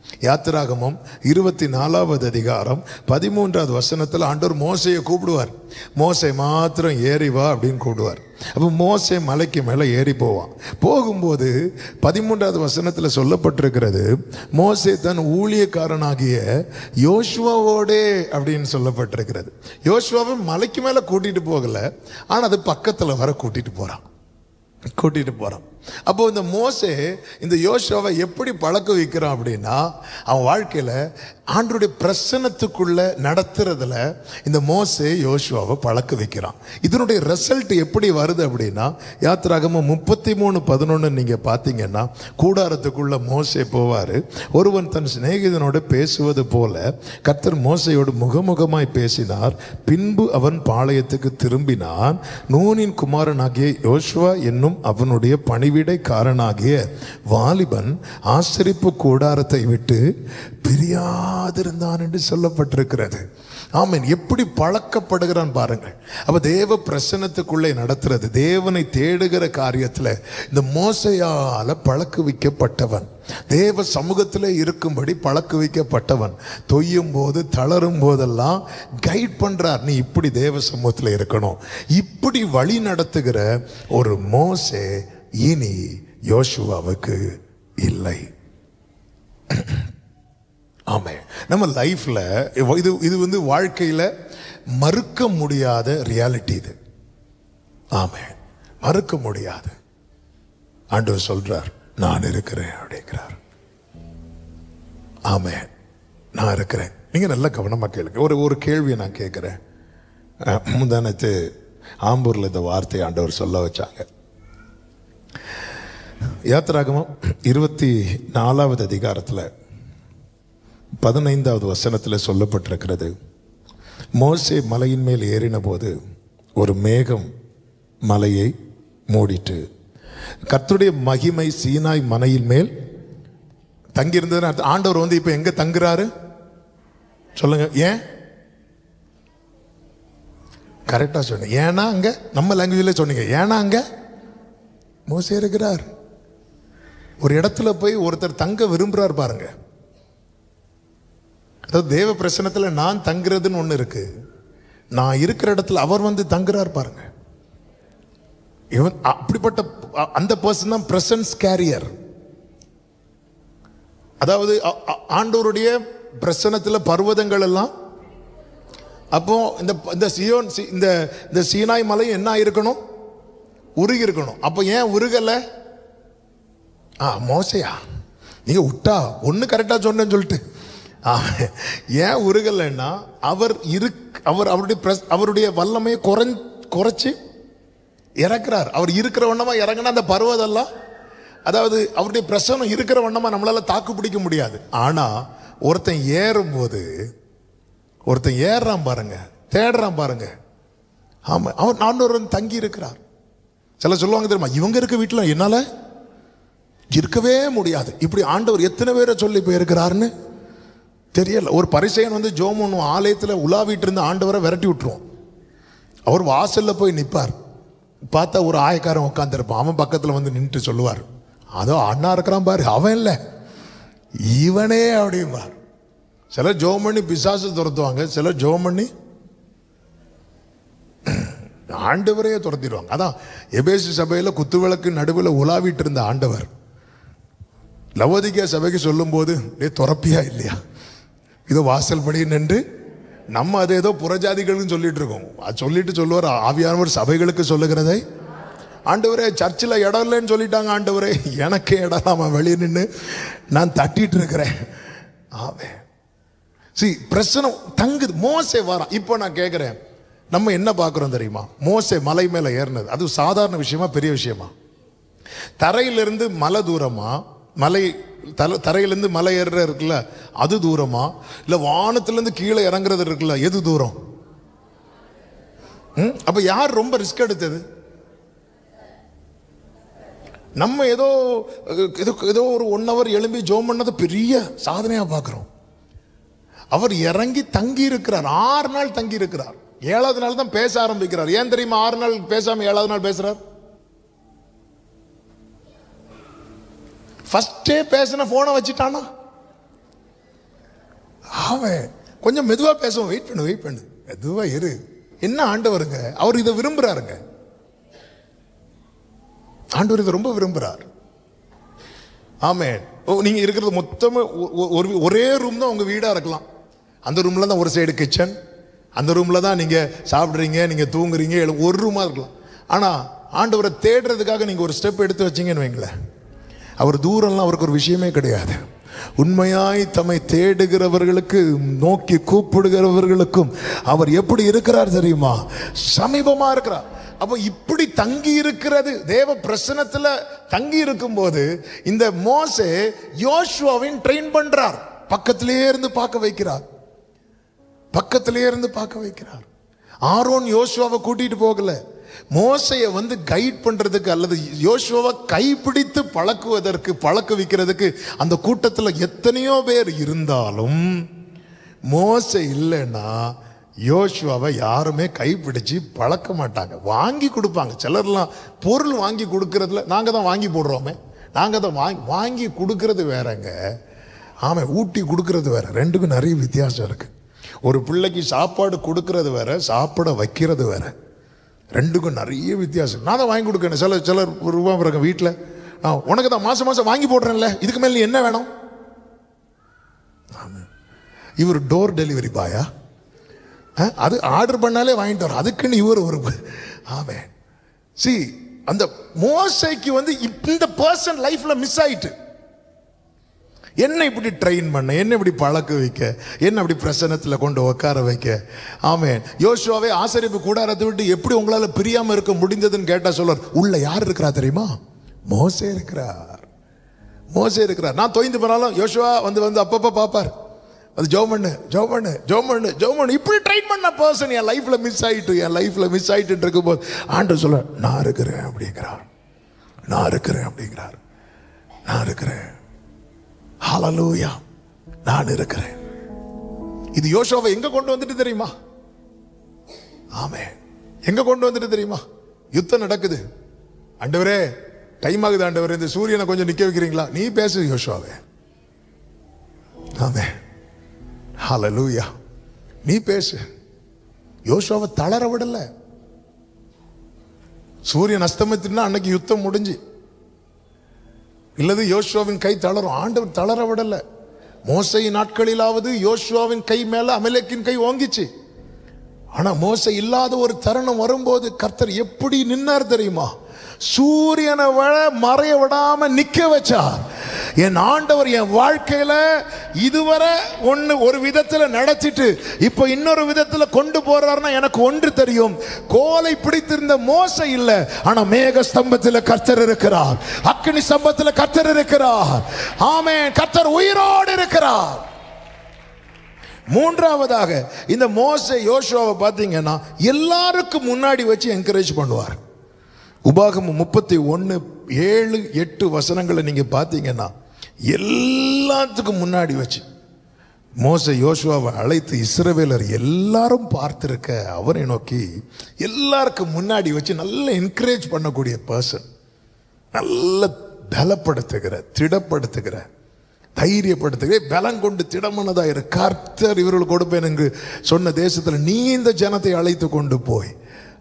யாத்திராகமம் 24வது அதிகாரம் 13வது வசனத்தில் ஆண்டவர் மோசையை கூப்பிடுவார். மோசை மாத்திரம் ஏறி வா அப்படின்னு கூப்பிடுவார். அப்போ மோசே மலைக்கு மேலே ஏறி போவான். போகும்போது 13வது வசனத்தில் சொல்லப்பட்டிருக்கிறது, மோசே தன் ஊழியக்காரனாகிய யோசுவாவோடே அப்படின்னு சொல்லப்பட்டிருக்கிறது. யோசுவாவை மலைக்கு மேலே கூட்டிட்டு போகல, ஆனால் அது பக்கத்தில் வர கூட்டிட்டு போறான். அப்போ இந்த மோசே இந்த யோசுவாவை எப்படி பழக்க வைக்கிறான் அப்படின்னா, அவன் வாழ்க்கையில் ஆண்டவருடைய பிரசன்னத்துக்குள்ள நடத்துறதுல இந்த மோசே யோசுவாவை பழக்க வைக்கிறான். இதனுடைய ரிசல்ட் எப்படி வருது அப்படின்னா, யாத்திராகமம் 33:11 நீங்க பார்த்தீங்கன்னா, கூடாரத்துக்குள்ள மோசே போவார். ஒருவன் தன் சிநேகிதனோடு பேசுவது போல கர்த்தர் மோசையோடு முகமுகமாய் பேசினார். பின்பு அவன் பாளையத்துக்கு திரும்பினான். நூனின் குமாரனாகிய யோசுவா என்னும் அவனுடைய பணிவிடைக்காரனாகிய வாலிபன் ஆசரிப்பு கூடாரத்தை விட்டு பிரியாதிருந்தான் என்று சொல்லப்பட்டிருக்கிறது. ஆமென். எப்படி பழக்கப்படுகிறான் பாருங்கள். அப்ப தேவ பிரசன்னத்துக்குள்ளே நடத்துறது, தேவனை தேடுகிற காரியத்தில் இந்த மோசையால பழக்க வைக்கப்பட்டவன், தேவ சமூகத்தில் இருக்கும்படி பழக்க வைக்கப்பட்டவன், தொய்யும் போது தளரும் போதெல்லாம் கைட் பண்றார். நீ இப்படி தேவ சமூகத்தில் இருக்கணும், இப்படி வழி நடத்துகிற ஒரு மோசே இனி யோசுவாவுக்கு இல்லை. ஆமே. நம்ம லைஃப்ல இது வாழ்க்கையில மறுக்க முடியாத ரியாலிட்டி இது. ஆமே, மறுக்க முடியாது. ஆண்டவர் சொல்றார், நான் இருக்கிறேன் அப்படிங்கிறார். ஆமே, நான் இருக்கிறேன். நீங்க நல்லா கவனமா கேளுங்க. ஒரு கேள்வியை நான் கேட்கிறேன். முந்தானத்து ஆம்பூர்ல இந்த வார்த்தையை ஆண்டவர் சொல்ல வச்சாங்க. யாத்திராகமம் 24வது அதிகாரத்தில் 15வது வசனத்தில் சொல்லப்பட்டிருக்கிறது, மோசே மலையின் மேல் ஏறின போது ஒரு மேகம் மலையை மூடிட்டு கர்த்தருடைய மகிமை சீனாய் மலையின் மேல் தங்கியிருந்தது. ஆண்டவர் இப்ப எங்க தங்குறாரு சொல்லுங்க? ஏன்? கரெக்டா சொன்னீங்க. ஏன்னா அங்க நம்ம லாங்குவேஜ்ல சொன்னீங்க. ஏன்னா அங்க மோசே இருக்கிறார். ஒரு இடத்துல போய் ஒருத்தர் தங்க விரும்புறார் பாருங்க. அதாவது தேவ பிரசன்னத்தில் நான் தங்குறதுன்னு ஒன்று இருக்கு, நான் இருக்கிற இடத்துல அவர் தங்குறார் பாருங்க. இவன் அப்படிப்பட்ட அந்த பர்சன் தான் பிரசன்ஸ் கேரியர். அதாவது ஆண்டவருடைய பிரசன்னத்தில் பர்வதங்கள் எல்லாம், அப்போ இந்த சீனாய் மலை என்ன இருக்கணும்? உருகி இருக்கணும். அப்போ ஏன் உருகலை? மோசையா நீங்க விட்டா ஒன்று கரெக்டா சொன்னேன்னு சொல்லிட்டு ஏன் உருகலைன்னா, அவருடைய வல்லமையை குறைச்சி இறக்குறார். அவர் இருக்கிற வண்ணமா இறங்கினா அந்த பருவதெல்லாம், அதாவது அவருடைய பிரசனம் இருக்கிற வண்ணமா நம்மளால தாக்கு பிடிக்க முடியாது. ஆனா ஒருத்தன் ஏறும்போது, ஒருத்தன் ஏறான் பாருங்க, தேடுறான் பாருங்க. ஆமா, அவர் ஆண்டவர் தங்கி இருக்கிறார். சில சொல்லுவாங்க தெரியுமா, இவங்க இருக்க வீட்டில் என்னால இருக்கவே முடியாது. இப்படி ஆண்டவர் எத்தனை பேரை சொல்லி போயிருக்கிறாருன்னு தெரியல. ஒரு பரிசேயன் ஜோம் ஒன்று ஆலயத்தில் உலாவிட்டு இருந்த ஆண்டவரை விரட்டி விட்டுருவோம். அவர் வாசல்ல போய் நிற்பார். பார்த்தா ஒரு ஆயக்காரன் உட்காந்துருப்பான். அவன் பக்கத்தில் நின்றுட்டு சொல்லுவார், அதோ அண்ணா இருக்கிறான் பாரு, அவன் இல்லை இவனே அப்படிம்பார். சிலர் ஜோம் பண்ணி பிசாசு துரத்துவாங்க, சிலர் ஜோம் பண்ணி ஆண்டவரையே துரத்திடுவாங்க. அதான் எபேசு சபையில் குத்துவிளக்கு நடுவில் உலாவிட்டு இருந்த ஆண்டவர் லவோதிக்கேயா சபைக்கு சொல்லும் போது, துறப்பியா இல்லையா, இதோ வாசல் படி நின்று, நம்ம அது ஏதோ புறஜாதிகள்னு சொல்லிட்டு இருக்கோம். அது சொல்லிட்டு சொல்லுவார், ஆவியானவர் சபைகளுக்கு சொல்லுகிறதை, ஆண்டவரே சர்ச்சில் இடம் இல்லைன்னு சொல்லிட்டாங்க, ஆண்டவரே எனக்கே இடம், நாம வெளியே நின்று நான் தட்டிட்டு இருக்கிறேன். ஆவே பிரச்சனை தங்குது. மோசே வாரான். இப்போ நான் கேட்கிறேன், நம்ம என்ன பார்க்குறோம் தெரியுமா? மோசே மலை மேலே ஏறினது அது சாதாரண விஷயமா, பெரிய விஷயமா? தரையிலிருந்து மலை தூரமா, மலை தரையிலிருந்து மலை ஏறுற இருக்குல்ல அது தூரமா, இல்ல வானத்திலிருந்து கீழே இறங்குறது இருக்குல்ல எது தூரம்? அப்ப யார் ரொம்ப ரிஸ்க் எடுத்தது? நம்ம ஏதோ ஒரு 1 hour எழும்பி ஜோம் பண்ணது பெரிய சாதனையா பார்க்கிறோம். அவர் இறங்கி தங்கி இருக்கிறார். 6 நாள் தங்கி இருக்கிறார். 7வது நாள் தான் பேச ஆரம்பிக்கிறார். ஏன் தெரியுமா 6 நாள் பேசாம 7வது நாள் பேசுறார்? ஃபர்ஸ்டே பேசின போனை வச்சுட்டானா? அவன் கொஞ்சம் மெதுவா பேசுவோம், வெயிட் பண்ணு மெதுவா இரு. என்ன ஆண்டவருங்க, அவர் இதை விரும்புறாருங்க. ஆண்டவர் இதை ரொம்ப விரும்புறார். ஆமென். நீங்க இருக்கிறது மொத்தமா ஒரே ரூம் தான் உங்க வீடா இருக்கலாம். அந்த ரூம்ல தான் ஒரு சைடு கிச்சன், அந்த ரூம்ல தான் நீங்க சாப்பிடுறீங்க, நீங்க தூங்குறீங்க, ஒரு ரூமா இருக்கலாம். ஆனா ஆண்டவரை தேடுறதுக்காக நீங்க ஒரு ஸ்டெப் எடுத்து வச்சீங்கன்னு வைங்களேன், அவர் தூரம்லாம் அவருக்கு ஒரு விஷயமே கிடையாது. உண்மையாய் தம்மை தேடுகிறவர்களுக்கு, நோக்கி கூப்பிடுகிறவர்களுக்கும் அவர் எப்படி இருக்கிறார் தெரியுமா? சமீபமா இருக்கிறார். அப்போ இப்படி தங்கி இருக்கிறது, தேவ பிரசன்னத்துல தங்கி இருக்கும் போது இந்த மோசே யோசுவாவின் ட்ரெயின் பண்றார். பக்கத்திலேயே இருந்து பார்க்க வைக்கிறார், பக்கத்திலேயே இருந்து பார்க்க வைக்கிறார். ஆரோன் யோசுவாவை கூட்டிட்டு போகல, மோசையை கைட் பண்றதுக்கு அல்லது யோசுவாவை கைப்பிடித்து பழக்க வைக்கிறதுக்கு அந்த கூட்டத்தில் எத்தனையோ பேர் இருந்தாலும் மோசை இல்லைன்னா யோசுவாவை யாருமே கைப்பிடிச்சு பழக்க மாட்டாங்க. வாங்கி கொடுப்பாங்க. சிலர்லாம் பொருள் வாங்கி கொடுக்கறதுல நாங்கள் தான் வாங்கி போடுறோமே, நாங்கள் தான் வாங்கி கொடுக்கறது வேறங்க. ஆமாம், ஊட்டி கொடுக்கறது வேற. ரெண்டுக்கும் நிறைய வித்தியாசம் இருக்கு. ஒரு பிள்ளைக்கு சாப்பாடு கொடுக்கறது வேற, சாப்பிட வைக்கிறது வேற. ரெண்டுக்கும் நிறைய வித்தியாசம். நான் தான் வாங்கி கொடுக்கணும். சிலர் ரூபா பிறகு வீட்டில் உனக்கு தான் மாசம் மாசம் வாங்கி போடுறேன்ல, இதுக்கு மேலே என்ன வேணும்? இவர் டோர் டெலிவரி பாயா? அது ஆர்டர் பண்ணாலே வாங்கிட்டு வரும், அதுக்குன்னு இவர் ஒரு ஆமே. சி, அந்த மோசைக்கு இந்த பர்சன் லைஃப்ல மிஸ் ஆயிட்டு. என்ன இப்படி ட்ரெயின் பண்ண, என்ன இப்படி பழக்க வைக்க, என்ன அப்படி பிரசன்னத்தில் கொண்டு உட்கார வைக்க. ஆமென். யோசுவாவே ஆசரிப்பு கூடாரத்தை விட்டு எப்படி உங்களால பிரியாம இருக்க முடிந்ததுன்னு கேட்டா சொல்றார், உள்ள யார் இருக்கிறா தெரியுமா? மோசே இருக்கிறார், மோசே இருக்கிறார். நான் தொய்ந்து போனாலும் யோசுவா அப்பப்ப பார்ப்பார், அது ஜோமண்ணு இப்படி ட்ரெயின் பண்ண பர்சன் என் லைஃப்ல மிஸ் ஆயிட்டு இருக்கும்போது ஆண்டவர் சொல்ல, நான் இருக்கிறேன் அப்படிங்கிறார். ஹல்லேலூயா, நான் இருக்கிறேன். இது யோசுவாவை எங்க கொண்டு வந்துட்டு தெரியுமா? ஆமென். எங்க கொண்டு வந்துட்டு தெரியுமா? யுத்தம் நடக்குது. ஆண்டவரே டைம் ஆகுது, ஆண்டவரே இந்த சூரியனை கொஞ்சம் நிக்க வைக்கிறீங்களா? நீ பேசு யோசுவாவே. ஆமென். ஹல்லேலூயா, நீ பேசு. யோசுவாவை தளர விடல. சூரியன் அஸ்தமத்தினா அன்னைக்கு யுத்தம் முடிஞ்சு, இல்லது யோசுவாவின் கை தளரும். ஆண்டவர் தளர விடல. மோசை நாட்களிலாவது யோசுவாவின் கை மேல அமலேக்கின் கை ஓங்கிச்சு. ஆனா மோசை இல்லாத ஒரு தருணம் வரும்போது கர்த்தர் எப்படி நின்னார் தெரியுமா? சூரியனை மறைய விடாம நிக்க வச்சார். என் ஆண்டவர் என் வாழ்க்கையில இதுவரை ஒரு விதத்துல நடத்திட்டு இப்ப இன்னொரு விதத்துல கொண்டு போறாருன்னா எனக்கு ஒன்று தெரியும், கோலை பிடித்திருந்த மோசை இல்ல, ஆனா மேக ஸ்தம்பத்தில் கர்த்தர் இருக்கிறார், அக்கினி ஸ்தம்பத்தில் கர்த்தர் இருக்கிறார். ஆமென். கர்த்தர் உயிரோடு இருக்கிறார். மூன்றாவதாக இந்த மோசே யோசுவாவை பார்த்தீங்கன்னா எல்லாருக்கும் முன்னாடி வச்சு என்கரேஜ் பண்ணுவார். உபாகமம் 31:7-8 நீங்க பார்த்தீங்கன்னா எல்லாத்துக்கும் முன்னாடி வச்சு மோசே யோசுவாவை அழைத்து இஸ்ரவேலர் எல்லாரும் பார்த்திருக்க அவரை நோக்கி எல்லாருக்கும் முன்னாடி வச்சு நல்ல என்கரேஜ் பண்ணக்கூடிய பர்சன், நல்ல பலப்படுத்துகிற, திடப்படுத்துகிற, தைரியப்படுத்துகிற, பலம் கொண்டு திடமனதாயிரு, கர்த்தர் இவர்கள் கொடுப்பேன் என்று சொன்ன தேசத்தில் நீ இந்த ஜனத்தை அழைத்து கொண்டு போய்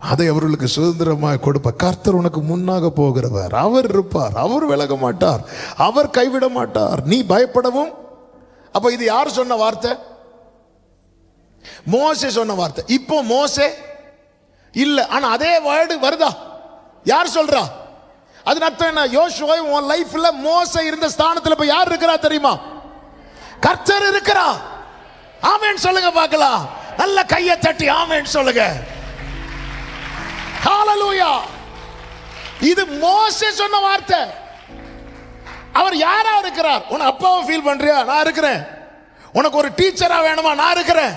அதை அவர்களுக்கு சுதந்திரமாக கொடுப்ப. கர்த்தர் உனக்கு முன்னாக போகிறவர், அவர் இருப்பார், அவர் விலக மாட்டார், அவர் கைவிட மாட்டார், நீ பயப்படவும். அப்ப இது யார் சொன்ன வார்த்தை? மோசே சொன்ன வார்த்தை. இப்போ மோசே இல்ல, ஆனா அதே வேர்டு வருதா? யார் சொல்றா? அது அர்த்தம் என்ன? யோசுவா உன் லைஃப்ல மோசே இருந்த ஸ்தானத்துல இப்ப யார் இருக்கிறா தெரியுமா? கர்த்தர் இருக்கிறா. ஆமென் சொல்லுங்க பார்க்கலாம். நல்ல கையை தட்டி ஆமென் சொல்லுங்க. ஹல்லேலூயா. இது மோசே சொன்ன வார்த்தை. அவர் யாரா இருக்கிறார்? உனக்கு அப்பாவை ஃபீல் பண்றியா? நான் இருக்கிறேன். உனக்கு ஒரு டீச்சரா வேணுமா? நான் இருக்கிறேன்.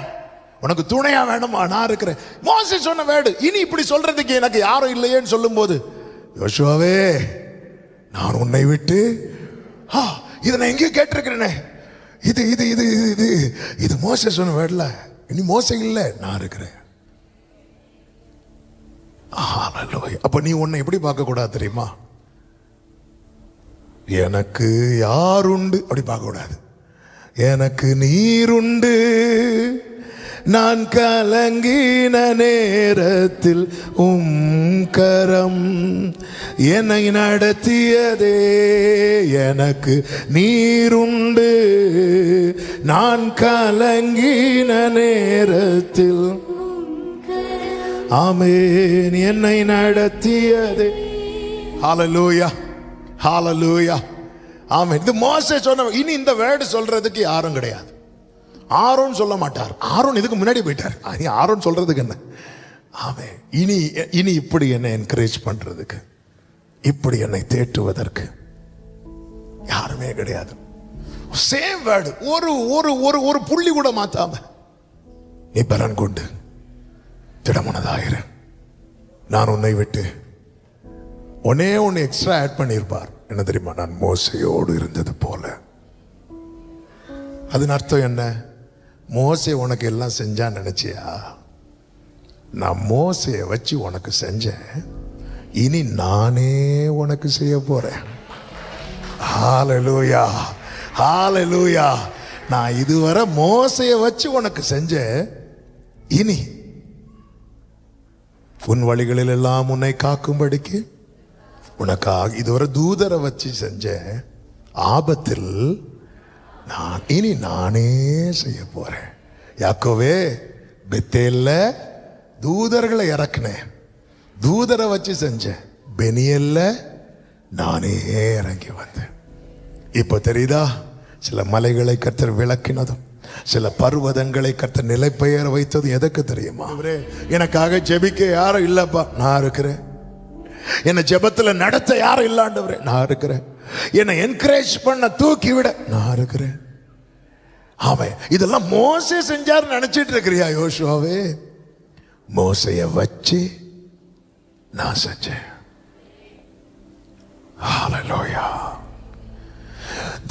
உனக்கு துணையா வேணுமா? நான் இருக்கிறேன். மோசே சொன்ன வேர்டு. இனி இப்படி சொல்றதுக்கு எனக்கு யாரும் இல்லையேன்னு சொல்லும் போது, யோசுவாவே நான் உன்னை விட்டு இதை நான் எங்கேயும் கேட்டிருக்கிறேனே, இது இது இது இது இது மோசே சொன்ன வேர்டுல. இனி மோசே இல்லை, நான் இருக்கிறேன். அப்ப நீ உன்னை எப்படி பார்க்க கூடாது தெரியுமா? எனக்கு யார் உண்டு அப்படி பார்க்க கூடாது. எனக்கு நீருண்டு. நான் கலங்கின நேரத்தில் கரம் என்னை நடத்தியதே. எனக்கு நீருண்டு. நான் கலங்கின நேரத்தில் ஆமென் என்னை நடத்தியதே. ஹல்லேலூயா, ஹல்லேலூயா, ஆமென். இது மோசே சொன்ன. இனி இந்த வேர்டு சொல்றதுக்கு யாரும் கிடையாது. ஆரோன் சொல்ல மாட்டார். ஆரோன் இதுக்கு முன்னாடி போயிட்டார். ஆரோன் சொல்றதுக்கு என்ன? ஆமென். இனி இப்படி என்னை என்கரேஜ் பண்றதுக்கு, இப்படி என்னை தேற்றுவதற்கு யாருமே கிடையாது. சேம் வேர்டு, ஒரு ஒரு ஒரு ஒரு புள்ளி கூட மாத்தாம நீ பலன் கொண்டு திடமனதாயிரு, நான் உன்னை விட்டு ஒன்னே ஒன்னு எக்ஸ்ட்ரா ஆட் பண்ணியிருப்பார். என்ன தெரியுமா? நான் மோசையோடு இருந்தது போல. அதன் அர்த்தம் என்ன? மோசே உனக்கு எல்லாம் செஞ்சான்னு நினைச்சியா? நான் மோசையை வச்சு உனக்கு செஞ்சேன், இனி நானே உனக்கு செய்ய போறேன். ஹல்லேலூயா, ஹல்லேலூயா. நான் இதுவரை மோசையை வச்சு உனக்கு செஞ்சேன், இனி உன் வழிகளில் எல்லாம் உன்னை காக்கும்படிக்கு உனக்காக இதுவரை தூதரை வச்சு செஞ்சேன், ஆபத்தில் நான் இனி நானே செய்ய போறேன். யாக்கோவே, பெத்தேல்ல தூதர்களை இறக்குனேன், தூதரை வச்சு செஞ்சேன். பெனியல்ல நானே இறங்கி வந்தேன். இப்ப தெரியுதா? சில மலைகளை கர்த்தர் விளக்கினதும், சில பர்வதங்களை கர்த்தர் நிலைப்பெயர வைத்ததும் எதற்கு தெரியுமா? எனக்காக ஜெபிக்க யாரும் இல்லப்பா, நான் இருக்கிறேன். என்னை ஜெபத்துல நடத்த யாரும் இல்லாண்டவரே, நான் இருக்கிறேன். என்னை என்கரேஜ் பண்ண தூக்கி விட நான் இருக்கிறேன். ஆமென். இதெல்லாம் மோசே செஞ்சார் நினைச்சிட்டு இருக்கிறியா யோசுவாவே? மோசைய வச்சு நான் செஞ்சேன். ஹல்லேலூயா.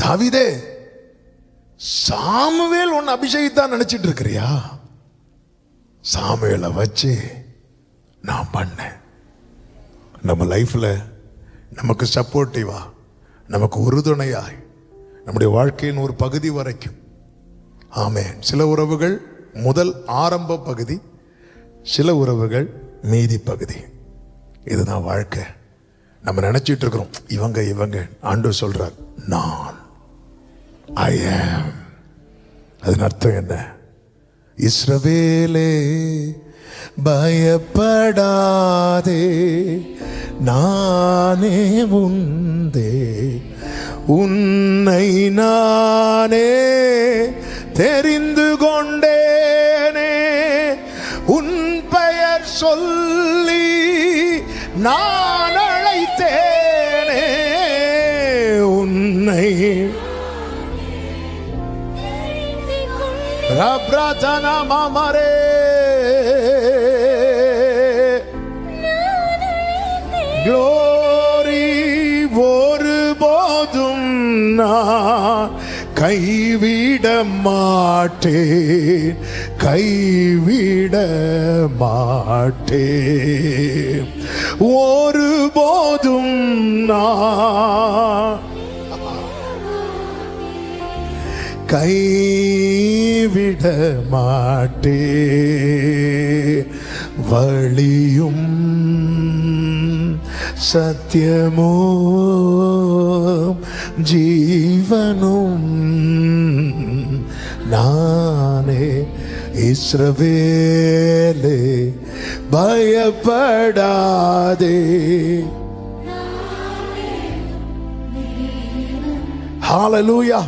தாவீதே, சாமுவேல் உன்னை அபிஷேகித்தான் நினைச்சிட்டு இருக்கிறியா? சாமுவேலை வச்சு நான் பண்ணேன். நம்ம லைஃப்ல நமக்கு சப்போர்ட்டிவா, நமக்கு உறுதுணையாய், நம்முடைய வாழ்க்கையின் ஒரு பகுதி வரைக்கும். ஆமென். சில உறவுகள் முதல் ஆரம்ப பகுதி, சில உறவுகள் மீதி பகுதி. இதுதான் வாழ்க்கை. நம்ம நினைச்சிட்டு இருக்கிறோம் இவங்க. ஆண்டவர் சொல்றார், நான் ஐ ஆம். அதன் அர்த்தம் என்ன? இஸ்ரவேலே பயப்படாதே, நானே உந்தே, உன்னை நானே தெரிந்து கொண்டேனே, உன் பெயர் சொல்லி நான் அழைத்தேனே, உன்னை ரப்ரதனா மாமரே க்ளோரி. ஒருபோதும் நான் கைவிட மாட்டேன், கைவிட மாட்டேன். ஒருபோதும் நான் கைவிட மாட்டேன். வழியும் சத்தியமோ ஜீவனும் நானே. இஸ்ரவேலே பயப்படாதே. ஹல்லேலூயா.